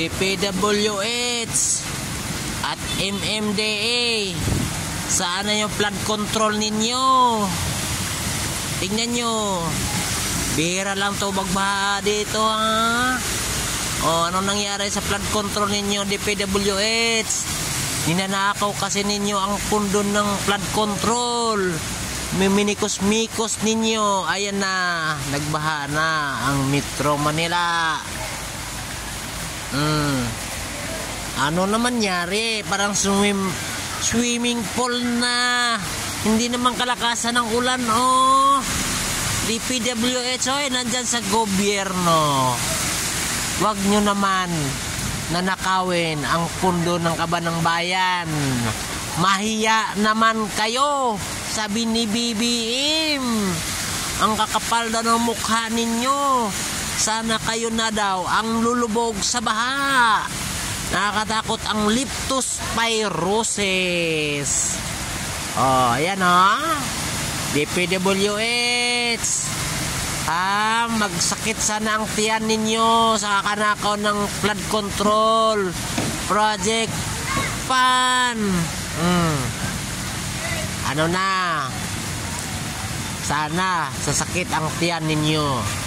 DPWH at MMDA, saan na yung flood control ninyo? Tingnan nyo, bihira lang to magbaha dito, ha. O anong nangyari sa flood control ninyo, DPWH? Ninanakaw kasi ninyo ang pundo ng flood control. Miminikos-mikos ninyo. Ayan na, nagbaha na ang Metro Manila. Ano naman nangyari? Parang swimming pool na. Hindi naman kalakasan ng ulan, oh. DPWH, nandyan sa gobyerno. Wag nyo naman nanakawin ang pundo ng kaban ng bayan. Mahiya naman kayo, sabi ni BBM. Ang kakapal daw ng mukha ninyo. Sana kayo na daw ang lulubog sa baha. Nakakatakot ang leptospirosis. Ayan, DPWH. Magsakit sana ang tiyan ninyo sa kakanakaw ng flood control project pan. Ano na, sana sasakit ang tiyan ninyo.